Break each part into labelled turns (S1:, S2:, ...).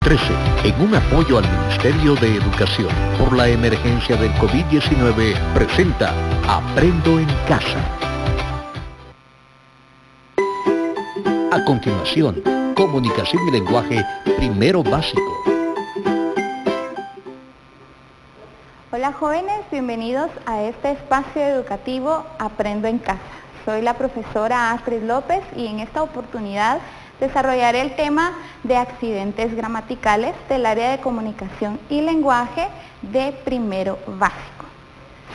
S1: 13, en un apoyo al Ministerio de Educación por la emergencia del COVID-19, presenta Aprendo en Casa. A continuación, comunicación y lenguaje primero básico.
S2: Hola jóvenes, bienvenidos a este espacio educativo Aprendo en Casa. Soy la profesora Astrid López y en esta oportunidad desarrollaré el tema de accidentes gramaticales del área de comunicación y lenguaje de primero básico.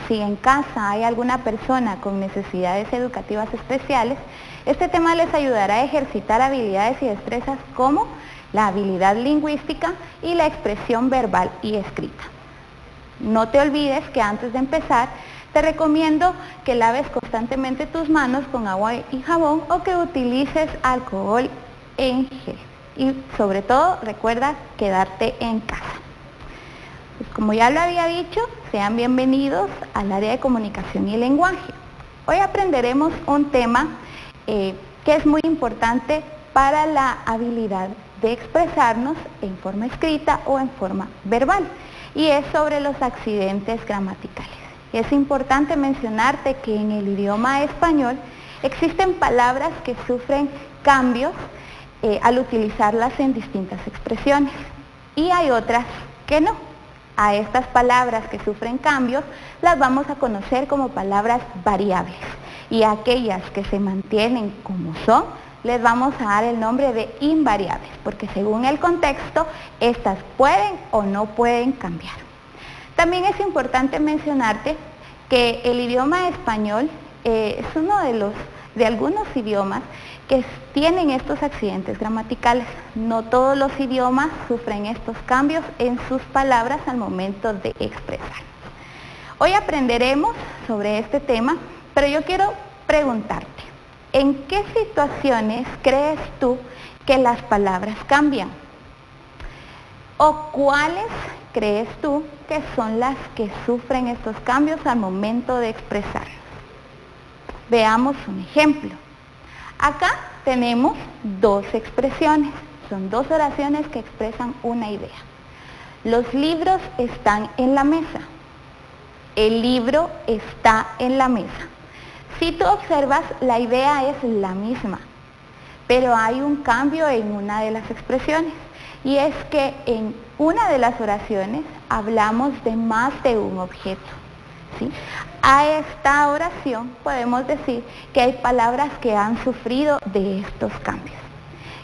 S2: Si en casa hay alguna persona con necesidades educativas especiales, este tema les ayudará a ejercitar habilidades y destrezas como la habilidad lingüística y la expresión verbal y escrita. No te olvides que antes de empezar, te recomiendo que laves constantemente tus manos con agua y jabón o que utilices alcohol en gel. Y sobre todo, recuerda quedarte en casa. Pues como ya lo había dicho, sean bienvenidos al área de comunicación y lenguaje. Hoy aprenderemos un tema que es muy importante para la habilidad de expresarnos en forma escrita o en forma verbal. Y es sobre los accidentes gramaticales. Es importante mencionarte que en el idioma español existen palabras que sufren cambios al utilizarlas en distintas expresiones y hay otras que no. A estas palabras que sufren cambios las vamos a conocer como palabras variables y a aquellas que se mantienen como son les vamos a dar el nombre de invariables, porque según el contexto, estas pueden o no pueden cambiar. También es importante mencionarte que el idioma español es uno de algunos idiomas que tienen estos accidentes gramaticales. No todos los idiomas sufren estos cambios en sus palabras al momento de expresar. Hoy aprenderemos sobre este tema, pero yo quiero preguntarte, ¿en qué situaciones crees tú que las palabras cambian? ¿O cuáles crees tú que son las que sufren estos cambios al momento de expresar? Veamos un ejemplo. Acá tenemos dos expresiones, son dos oraciones que expresan una idea. Los libros están en la mesa. El libro está en la mesa. Si tú observas, la idea es la misma, pero hay un cambio en una de las expresiones, y es que en una de las oraciones hablamos de más de un objeto, ¿sí? A esta oración podemos decir que hay palabras que han sufrido de estos cambios.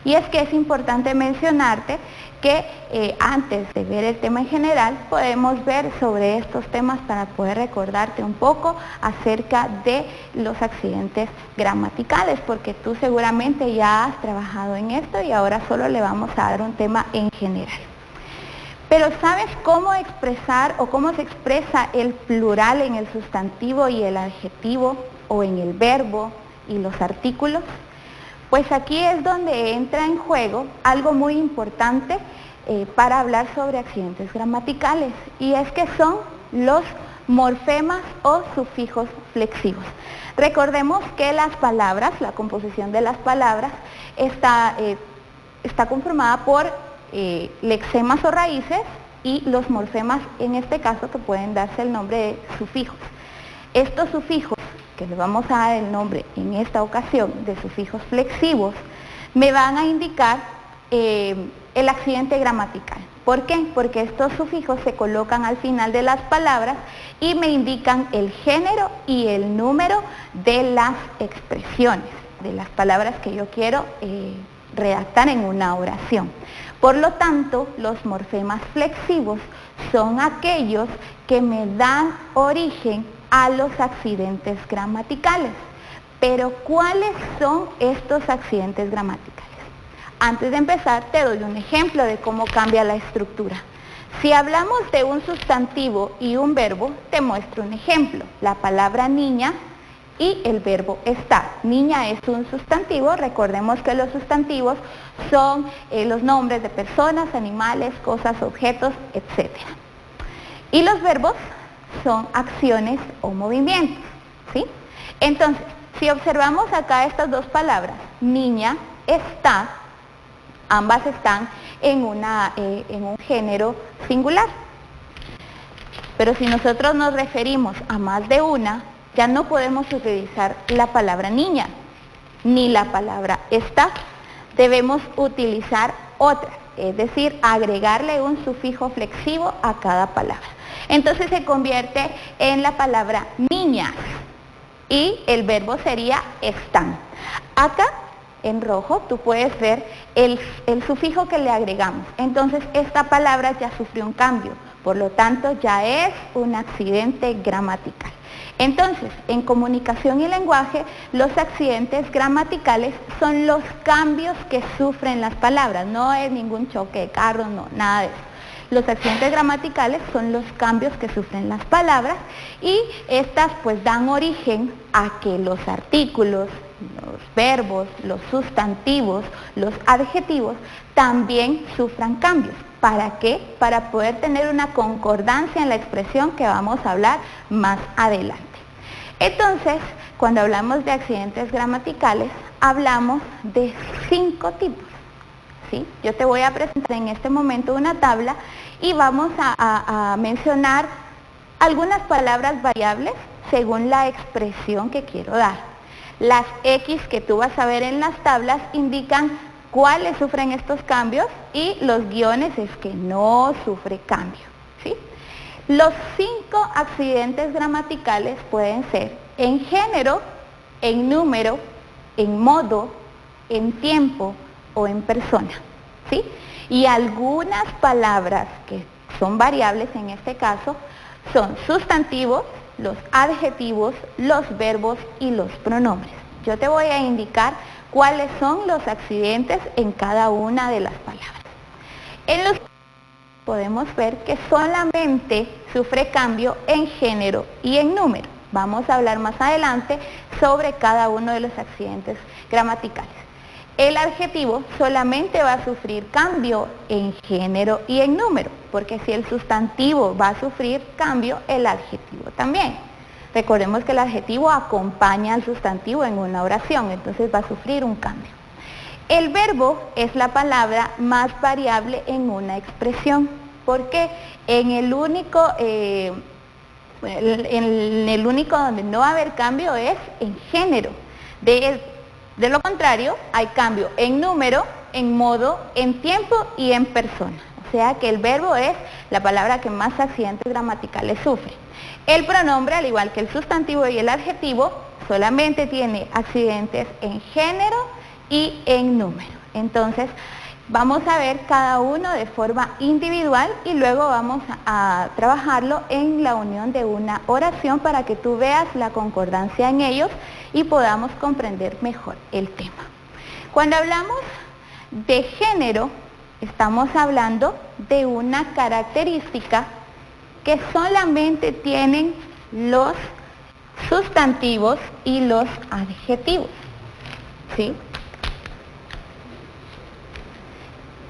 S2: Y es que es importante mencionarte que antes de ver el tema en general, podemos ver sobre estos temas para poder recordarte un poco acerca de los accidentes gramaticales, porque tú seguramente ya has trabajado en esto y ahora solo le vamos a dar un tema en general. Pero ¿sabes cómo expresar o cómo se expresa el plural en el sustantivo y el adjetivo o en el verbo y los artículos? Pues aquí es donde entra en juego algo muy importante para hablar sobre accidentes gramaticales, y es que son los morfemas o sufijos flexivos. Recordemos que las palabras, la composición de las palabras está conformada por lexemas o raíces y los morfemas, en este caso, que pueden darse el nombre de sufijos. Estos sufijos, que les vamos a dar el nombre en esta ocasión de sufijos flexivos, me van a indicar el accidente gramatical. ¿Por qué? Porque estos sufijos se colocan al final de las palabras y me indican el género y el número de las expresiones, de las palabras que yo quiero redactar en una oración. Por lo tanto, los morfemas flexivos son aquellos que me dan origen a los accidentes gramaticales. Pero ¿cuáles son estos accidentes gramaticales? Antes de empezar, te doy un ejemplo de cómo cambia la estructura. Si hablamos de un sustantivo y un verbo, te muestro un ejemplo. La palabra niña y el verbo estar. Niña es un sustantivo, recordemos que los sustantivos son los nombres de personas, animales, cosas, objetos, etc. Y los verbos son acciones o movimientos, ¿sí? Entonces, si observamos acá estas dos palabras, niña, está, Ambas están en un género singular. Pero si nosotros nos referimos a más de una, ya no podemos utilizar la palabra niña, ni la palabra está. Debemos utilizar otra, es decir, agregarle un sufijo flexivo a cada palabra. Entonces se convierte en la palabra niñas y el verbo sería están. Acá, en rojo, tú puedes ver el sufijo que le agregamos. Entonces esta palabra ya sufrió un cambio, por lo tanto ya es un accidente gramatical. Entonces, en comunicación y lenguaje, los accidentes gramaticales son los cambios que sufren las palabras, no es ningún choque de carros, no, nada de eso. Los accidentes gramaticales son los cambios que sufren las palabras y estas pues dan origen a que los artículos, los verbos, los sustantivos, los adjetivos también sufran cambios. ¿Para qué? Para poder tener una concordancia en la expresión que vamos a hablar más adelante. Entonces, cuando hablamos de accidentes gramaticales, hablamos de 5 tipos. ¿Sí? Yo te voy a presentar en este momento una tabla y vamos a mencionar algunas palabras variables según la expresión que quiero dar. Las X que tú vas a ver en las tablas indican cuáles sufren estos cambios y los guiones es que no sufre cambio. ¿Sí? Los 5 accidentes gramaticales pueden ser en género, en número, en modo, en tiempo o en persona. ¿Sí? Y algunas palabras que son variables en este caso son sustantivos, los adjetivos, los verbos y los pronombres. Yo te voy a indicar cuáles son los accidentes en cada una de las palabras. En los podemos ver que solamente sufre cambio en género y en número. Vamos a hablar más adelante sobre cada uno de los accidentes gramaticales. El adjetivo solamente va a sufrir cambio en género y en número, porque si el sustantivo va a sufrir cambio, el adjetivo también. Recordemos que el adjetivo acompaña al sustantivo en una oración, entonces va a sufrir un cambio. El verbo es la palabra más variable en una expresión, porque en el único donde no va a haber cambio es en género. De lo contrario, hay cambio en número, en modo, en tiempo y en persona. O sea que el verbo es la palabra que más accidentes gramaticales sufre. El pronombre, al igual que el sustantivo y el adjetivo, solamente tiene accidentes en género y en número. Entonces, vamos a ver cada uno de forma individual y luego vamos a trabajarlo en la unión de una oración para que tú veas la concordancia en ellos y podamos comprender mejor el tema. Cuando hablamos de género, estamos hablando de una característica que solamente tienen los sustantivos y los adjetivos. ¿Sí?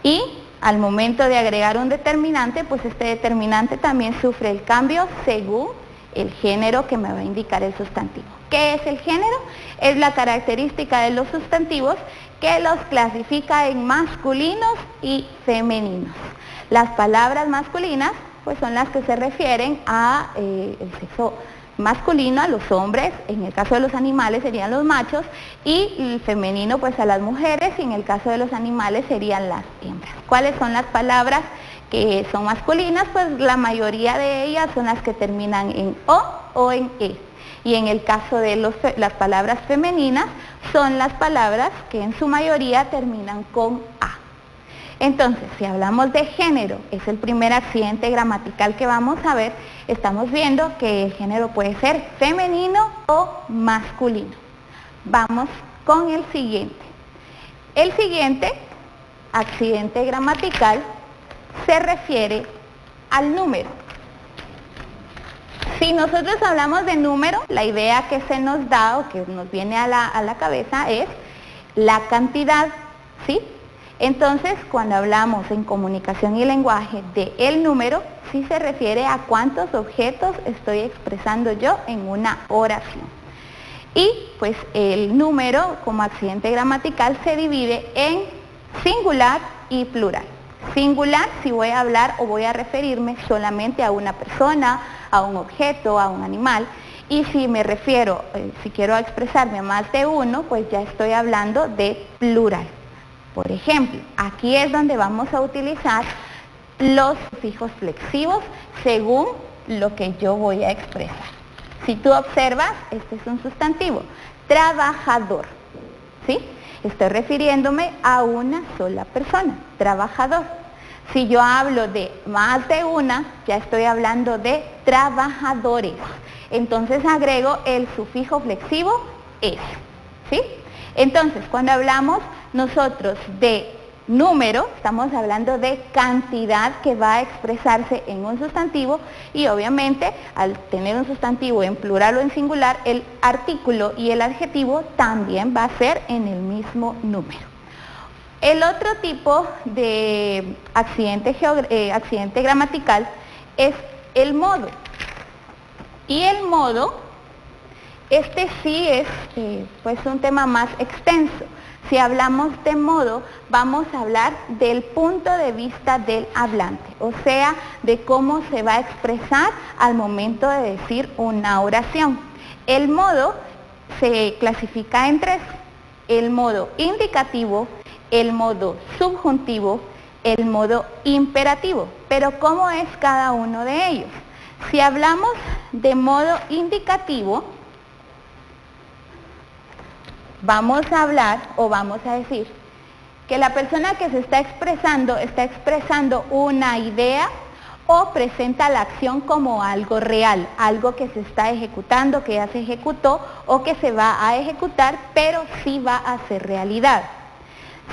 S2: Y al momento de agregar un determinante, pues este determinante también sufre el cambio según el género que me va a indicar el sustantivo. ¿Qué es el género? Es la característica de los sustantivos que los clasifica en masculinos y femeninos. Las palabras masculinas pues son las que se refieren a el sexo masculino, a los hombres, en el caso de los animales serían los machos, y el femenino pues a las mujeres, y en el caso de los animales serían las hembras. ¿Cuáles son las palabras que son masculinas? Pues la mayoría de ellas son las que terminan en o en e. Y en el caso de las palabras femeninas, son las palabras que en su mayoría terminan con a. Entonces, si hablamos de género, es el primer accidente gramatical que vamos a ver, estamos viendo que el género puede ser femenino o masculino. Vamos con el siguiente. El siguiente accidente gramatical se refiere al número. Si nosotros hablamos de número, la idea que se nos da o que nos viene a la cabeza es la cantidad, ¿sí? Entonces, cuando hablamos en comunicación y lenguaje de el número, sí se refiere a cuántos objetos estoy expresando yo en una oración. Y pues el número como accidente gramatical se divide en singular y plural. Singular si voy a hablar o voy a referirme solamente a una persona, a un objeto, a un animal. Y si me refiero, si quiero expresarme a más de uno, pues ya estoy hablando de plural. Por ejemplo, aquí es donde vamos a utilizar los sufijos flexivos según lo que yo voy a expresar. Si tú observas, este es un sustantivo, trabajador, ¿sí? Estoy refiriéndome a una sola persona, trabajador. Si yo hablo de más de una, ya estoy hablando de trabajadores. Entonces agrego el sufijo flexivo es, ¿sí? Entonces, cuando hablamos nosotros de número, estamos hablando de cantidad que va a expresarse en un sustantivo y obviamente al tener un sustantivo en plural o en singular, el artículo y el adjetivo también va a ser en el mismo número. El otro tipo de accidente gramatical es el modo. Y el modo, este sí es pues un tema más extenso. Si hablamos de modo, vamos a hablar del punto de vista del hablante, o sea, de cómo se va a expresar al momento de decir una oración. El modo se clasifica en tres: el modo indicativo, el modo subjuntivo, el modo imperativo. Pero ¿cómo es cada uno de ellos? Si hablamos de modo indicativo, vamos a hablar o vamos a decir que la persona que se está expresando una idea o presenta la acción como algo real, algo que se está ejecutando, que ya se ejecutó o que se va a ejecutar, pero sí va a ser realidad.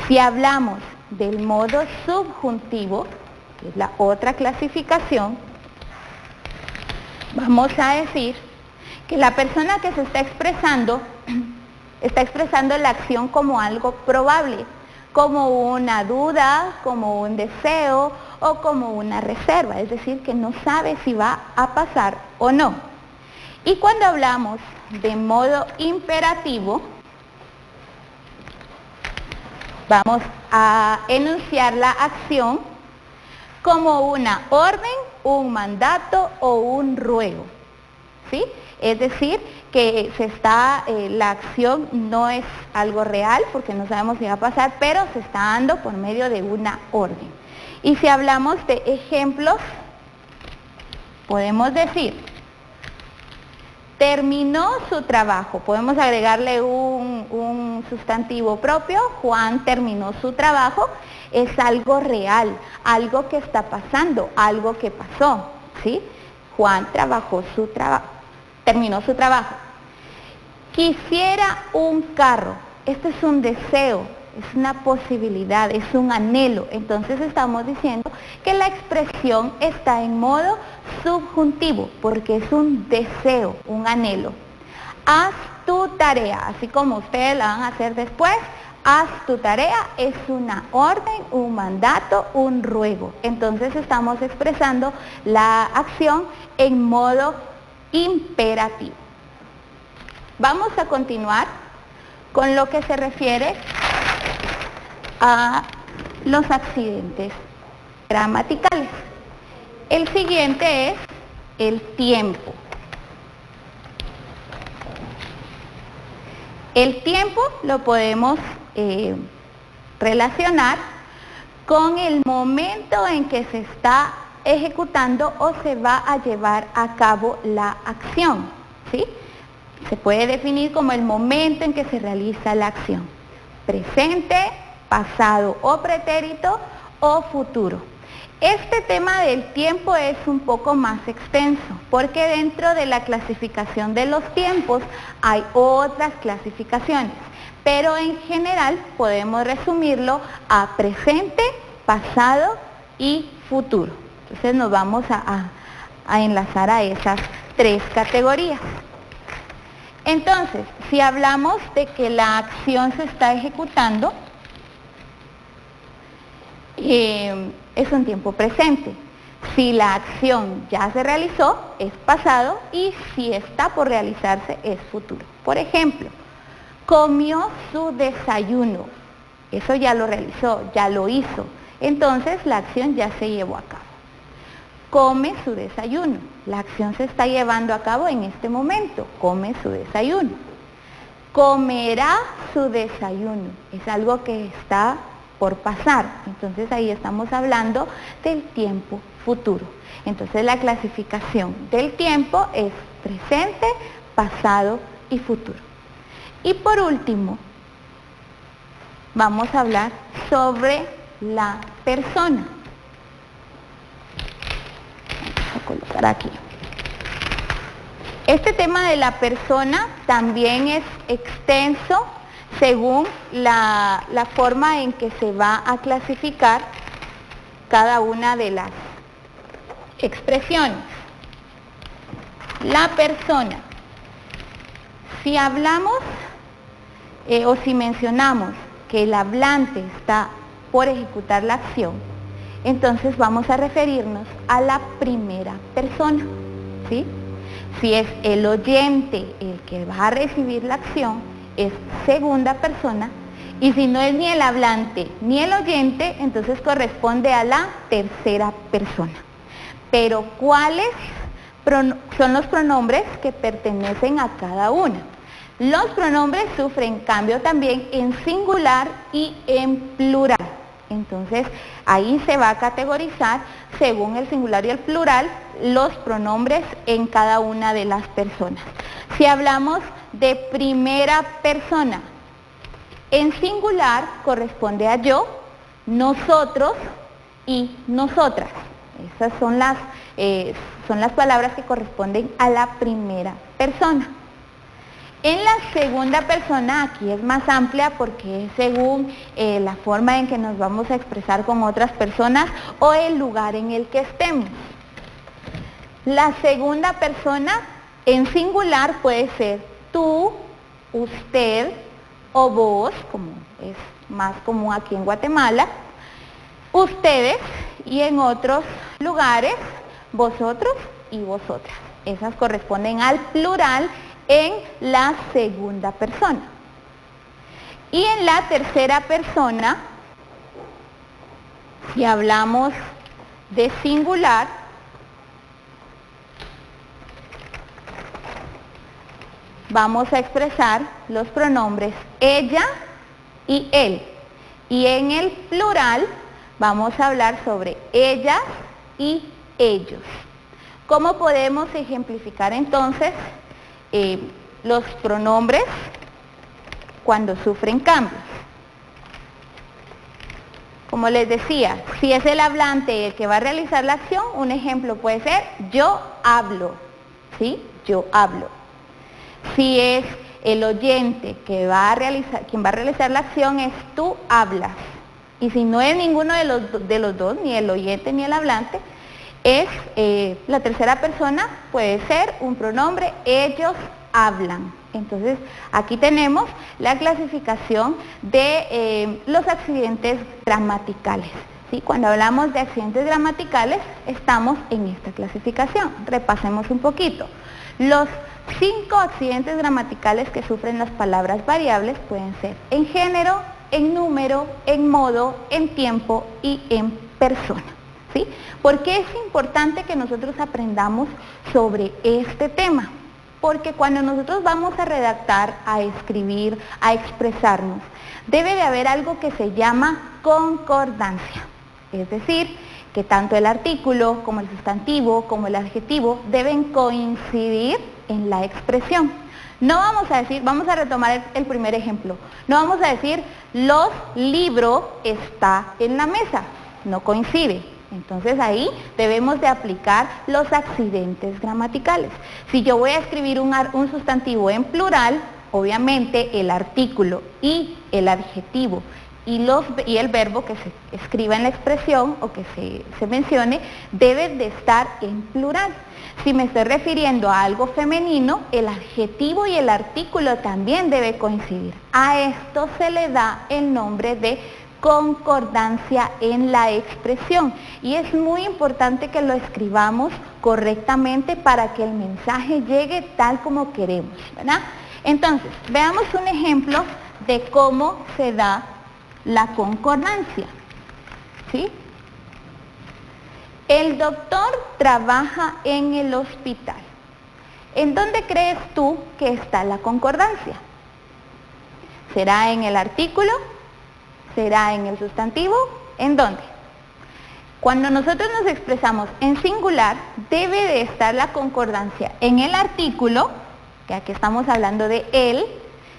S2: Si hablamos del modo subjuntivo, que es la otra clasificación, vamos a decir que la persona que se está expresando la acción como algo probable, como una duda, como un deseo o como una reserva, es decir, que no sabe si va a pasar o no. Y cuando hablamos de modo imperativo, vamos a enunciar la acción como una orden, un mandato o un ruego, ¿sí? Es decir, que la acción no es algo real porque no sabemos si va a pasar, pero se está dando por medio de una orden. Y si hablamos de ejemplos, podemos decir, terminó su trabajo. Podemos agregarle un sustantivo propio, Juan terminó su trabajo. Es algo real, algo que está pasando, algo que pasó, ¿sí? Juan terminó su trabajo. Quisiera un carro. Este es un deseo, es una posibilidad, es un anhelo. Entonces estamos diciendo que la expresión está en modo subjuntivo, porque es un deseo, un anhelo. Haz tu tarea, así como ustedes la van a hacer después. Haz tu tarea es una orden, un mandato, un ruego. Entonces estamos expresando la acción en modo imperativo. Vamos a continuar con lo que se refiere a los accidentes gramaticales. El siguiente es el tiempo. El tiempo lo podemos relacionar con el momento en que se está ejecutando o se va a llevar a cabo la acción, ¿sí? Se puede definir como el momento en que se realiza la acción: presente, pasado o pretérito o futuro. Este tema del tiempo es un poco más extenso, porque dentro de la clasificación de los tiempos hay otras clasificaciones, pero en general podemos resumirlo a presente, pasado y futuro. Entonces nos vamos a enlazar a esas tres categorías. Entonces, si hablamos de que la acción se está ejecutando, es un tiempo presente. Si la acción ya se realizó, es pasado, y si está por realizarse, es futuro. Por ejemplo, comió su desayuno. Eso ya lo realizó, ya lo hizo. Entonces la acción ya se llevó a cabo. Come su desayuno. La acción se está llevando a cabo en este momento. Come su desayuno. Comerá su desayuno. Es algo que está por pasar. Entonces ahí estamos hablando del tiempo futuro. Entonces la clasificación del tiempo es presente, pasado y futuro. Y por último, vamos a hablar sobre la persona. Vamos a colocar aquí. Este tema de la persona también es extenso según la forma en que se va a clasificar cada una de las expresiones. La persona. Si hablamos o si mencionamos que el hablante está por ejecutar la acción, entonces vamos a referirnos a la primera persona, ¿sí? Si es el oyente el que va a recibir la acción, es segunda persona, y si no es ni el hablante ni el oyente, entonces corresponde a la tercera persona. Pero ¿cuáles son los pronombres que pertenecen a cada una? Los pronombres sufren cambio también en singular y en plural. Entonces, ahí se va a categorizar, según el singular y el plural, los pronombres en cada una de las personas. Si hablamos de primera persona, en singular corresponde a yo, nosotros y nosotras. Esas son las palabras que corresponden a la primera persona. En la segunda persona, aquí es más amplia porque es según la forma en que nos vamos a expresar con otras personas o el lugar en el que estemos. La segunda persona en singular puede ser tú, usted o vos, como es más común aquí en Guatemala, ustedes, y en otros lugares, vosotros y vosotras. Esas corresponden al plural en la segunda persona. Y en la tercera persona, si hablamos de singular, vamos a expresar los pronombres ella y él. Y en el plural vamos a hablar sobre ellas y ellos. ¿Cómo podemos ejemplificar entonces los pronombres cuando sufren cambios? Como les decía, si es el hablante el que va a realizar la acción, un ejemplo puede ser yo hablo, ¿sí? Yo hablo. Si es el oyente quien va a realizar la acción, es tú hablas. Y si no es ninguno de los dos, ni el oyente ni el hablante, es la tercera persona, puede ser un pronombre ellos hablan. Entonces, aquí tenemos la clasificación de los accidentes gramaticales. ¿Sí? Cuando hablamos de accidentes gramaticales, estamos en esta clasificación. Repasemos un poquito. Los 5 accidentes gramaticales que sufren las palabras variables pueden ser en género, en número, en modo, en tiempo y en persona. ¿Sí? ¿Por qué es importante que nosotros aprendamos sobre este tema? Porque cuando nosotros vamos a redactar, a escribir, a expresarnos, debe de haber algo que se llama concordancia. Es decir, que tanto el artículo como el sustantivo como el adjetivo deben coincidir en la expresión. No vamos a decir, vamos a retomar el primer ejemplo, no vamos a decir los libros está en la mesa, no coincide. Entonces ahí debemos de aplicar los accidentes gramaticales. Si yo voy a escribir un sustantivo en plural, obviamente el artículo y el adjetivo y el verbo que se escriba en la expresión o que se mencione deben de estar en plural. Si me estoy refiriendo a algo femenino, el adjetivo y el artículo también debe coincidir. A esto se le da el nombre de concordancia en la expresión y es muy importante que lo escribamos correctamente para que el mensaje llegue tal como queremos, ¿verdad? Entonces, veamos un ejemplo de cómo se da la concordancia, ¿sí? El doctor trabaja en el hospital. ¿En dónde crees tú que está la concordancia? ¿Será en el artículo? ¿Será en el sustantivo? ¿En dónde? Cuando nosotros nos expresamos en singular, debe de estar la concordancia en el artículo, que aquí estamos hablando de él,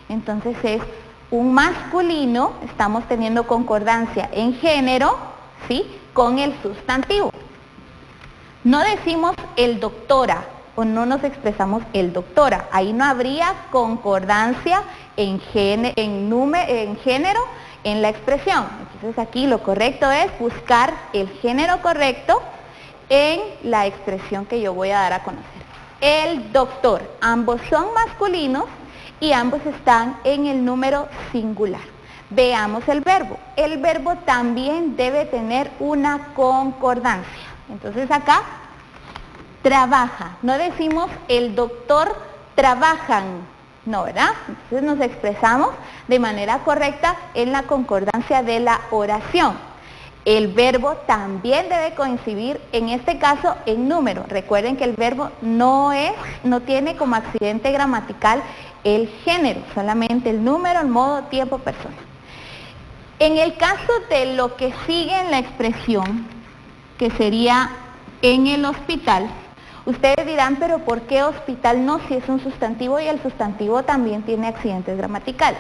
S2: entonces es un masculino, estamos teniendo concordancia en género, ¿sí?, con el sustantivo. No decimos el doctora o no nos expresamos el doctora, ahí no habría concordancia en género en la expresión. Entonces aquí lo correcto es buscar el género correcto en la expresión que yo voy a dar a conocer. El doctor, ambos son masculinos y ambos están en el número singular. Veamos el verbo. El verbo también debe tener una concordancia. Entonces acá, trabaja. No decimos el doctor trabajan. No, ¿verdad? Entonces nos expresamos de manera correcta en la concordancia de la oración. El verbo también debe coincidir, en este caso, en número. Recuerden que el verbo no tiene como accidente gramatical el género, solamente el número, el modo, tiempo, persona. En el caso de lo que sigue en la expresión, que sería en el hospital, ustedes dirán, pero ¿por qué hospital no si es un sustantivo y el sustantivo también tiene accidentes gramaticales?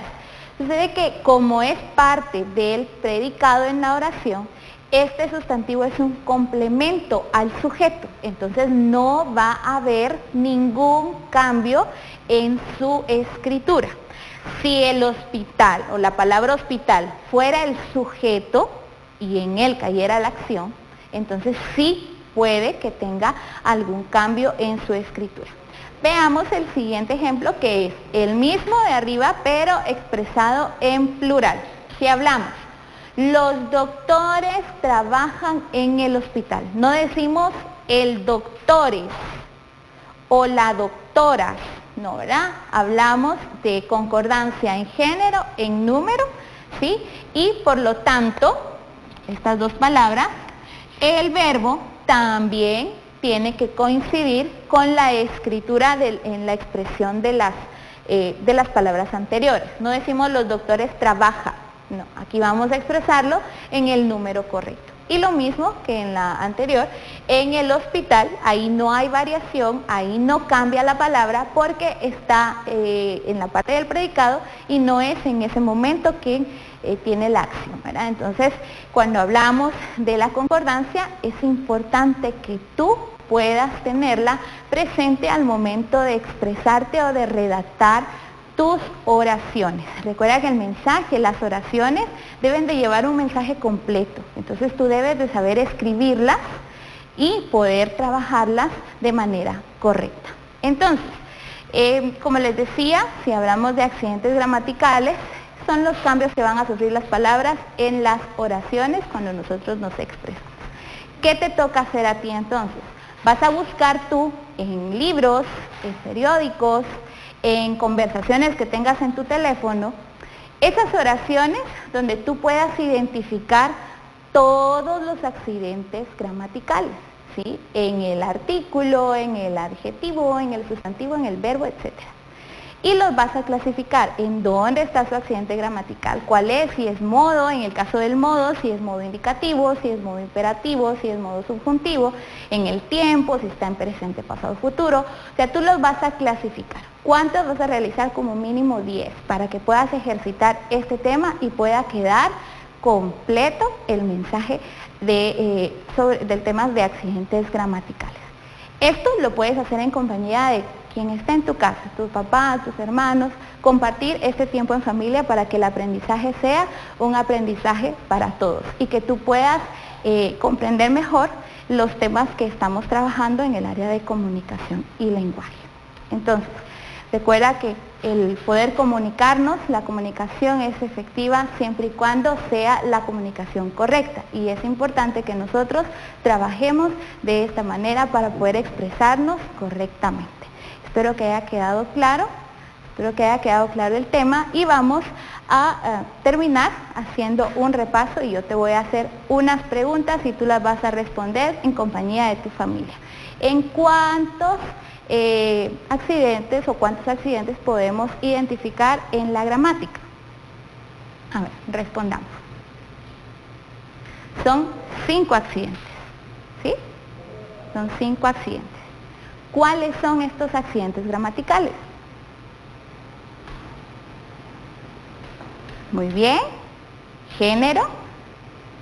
S2: Sucede que como es parte del predicado en la oración, este sustantivo es un complemento al sujeto, entonces no va a haber ningún cambio en su escritura. Si el hospital o la palabra hospital fuera el sujeto y en él cayera la acción, entonces sí puede que tenga algún cambio en su escritura. Veamos el siguiente ejemplo, que es el mismo de arriba, pero expresado en plural. Si hablamos, los doctores trabajan en el hospital. No decimos el doctores o la doctora, no, ¿verdad? Hablamos de concordancia en género, en número, ¿sí? Y por lo tanto, estas dos palabras, el verbo también tiene que coincidir con la escritura en la expresión de las palabras anteriores. No decimos los doctores trabajan, no, aquí vamos a expresarlo en el número correcto. Y lo mismo que en la anterior, en el hospital, ahí no hay variación, ahí no cambia la palabra porque está en la parte del predicado y no es en ese momento que tiene la acción, ¿verdad? Entonces, cuando hablamos de la concordancia, es importante que tú puedas tenerla presente al momento de expresarte o de redactar tus oraciones. Recuerda que el mensaje, las oraciones, deben de llevar un mensaje completo. Entonces tú debes de saber escribirlas y poder trabajarlas de manera correcta. Entonces, como les decía, si hablamos de accidentes gramaticales, son los cambios que van a sufrir las palabras en las oraciones cuando nosotros nos expresamos. ¿Qué te toca hacer a ti entonces? Vas a buscar tú en libros, en periódicos, en conversaciones que tengas en tu teléfono, esas oraciones donde tú puedas identificar todos los accidentes gramaticales, ¿sí? En el artículo, en el adjetivo, en el sustantivo, en el verbo, etc. Y los vas a clasificar en dónde está su accidente gramatical, cuál es, si es modo, en el caso del modo, si es modo indicativo, si es modo imperativo, si es modo subjuntivo, en el tiempo, si está en presente, pasado, futuro. O sea, tú los vas a clasificar. ¿Cuántos vas a realizar? Como mínimo 10, para que puedas ejercitar este tema y pueda quedar completo el mensaje del tema de accidentes gramaticales. Esto lo puedes hacer en compañía de quien está en tu casa, tus papás, tus hermanos, compartir este tiempo en familia para que el aprendizaje sea un aprendizaje para todos y que tú puedas comprender mejor los temas que estamos trabajando en el área de comunicación y lenguaje. Entonces, recuerda que el poder comunicarnos, la comunicación es efectiva siempre y cuando sea la comunicación correcta y es importante que nosotros trabajemos de esta manera para poder expresarnos correctamente. Espero que haya quedado claro. Espero que haya quedado claro el tema y vamos a terminar haciendo un repaso y yo te voy a hacer unas preguntas y tú las vas a responder en compañía de tu familia. ¿En cuántos accidentes o cuántos accidentes podemos identificar en la gramática? A ver, respondamos. Son 5 accidentes, ¿sí? Son 5 accidentes. ¿Cuáles son estos accidentes gramaticales? Muy bien. Género,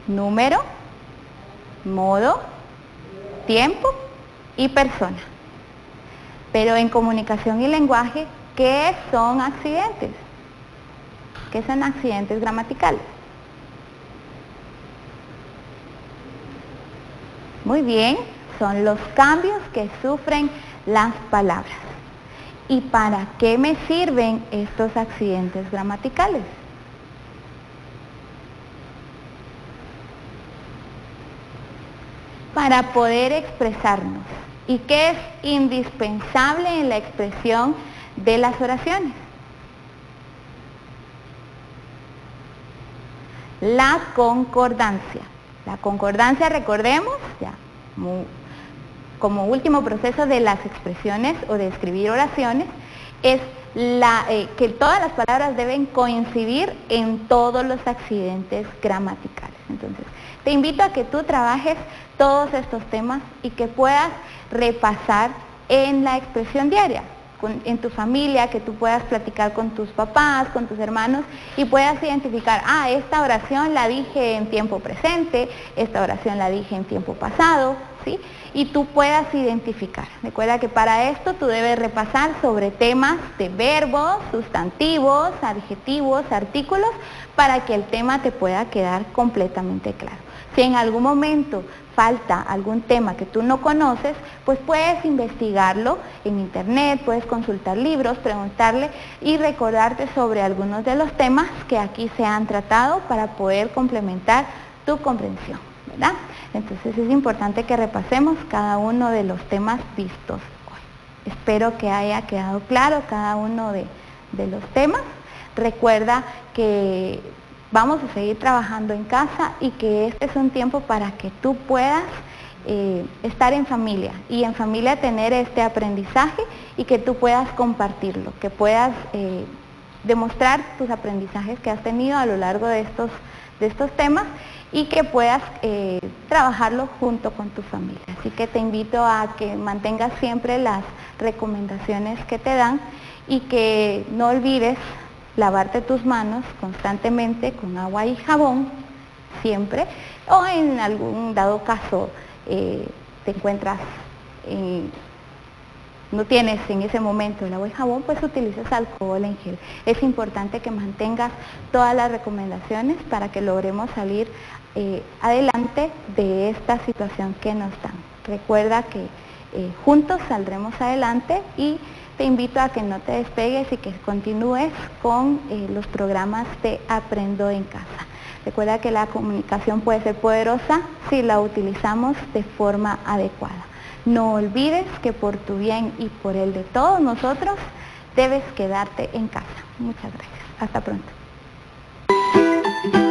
S2: número, modo, tiempo y persona. Pero en comunicación y lenguaje, ¿qué son accidentes? ¿Qué son accidentes gramaticales? Muy bien, son los cambios que sufren las palabras. ¿Y para qué me sirven estos accidentes gramaticales? Para poder expresarnos. ¿Y qué es indispensable en la expresión de las oraciones? La concordancia. La concordancia, recordemos, ya como último proceso de las expresiones o de escribir oraciones, es que todas las palabras deben coincidir en todos los accidentes gramaticales. Entonces, te invito a que tú trabajes todos estos temas y que puedas repasar en la expresión diaria, en tu familia, que tú puedas platicar con tus papás, con tus hermanos y puedas identificar, esta oración la dije en tiempo presente, esta oración la dije en tiempo pasado, ¿sí? Y tú puedas identificar. Recuerda que para esto tú debes repasar sobre temas de verbos, sustantivos, adjetivos, artículos, para que el tema te pueda quedar completamente claro. Si en algún momento falta algún tema que tú no conoces, pues puedes investigarlo en internet, puedes consultar libros, preguntarle y recordarte sobre algunos de los temas que aquí se han tratado para poder complementar tu comprensión, ¿verdad? Entonces es importante que repasemos cada uno de los temas vistos hoy. Espero que haya quedado claro cada uno de los temas. Recuerda que vamos a seguir trabajando en casa y que este es un tiempo para que tú puedas estar en familia y en familia tener este aprendizaje y que tú puedas compartirlo, que puedas demostrar tus aprendizajes que has tenido a lo largo de estos temas y que puedas trabajarlo junto con tu familia. Así que te invito a que mantengas siempre las recomendaciones que te dan y que no olvides lavarte tus manos constantemente con agua y jabón, siempre, o en algún dado caso te encuentras, no tienes en ese momento el agua y jabón, pues utilices alcohol en gel. Es importante que mantengas todas las recomendaciones para que logremos salir adelante de esta situación que nos dan. Recuerda que juntos saldremos adelante y te invito a que no te despegues y que continúes con los programas de Aprendo en Casa. Recuerda que la comunicación puede ser poderosa si la utilizamos de forma adecuada. No olvides que por tu bien y por el de todos nosotros debes quedarte en casa. Muchas gracias. Hasta pronto.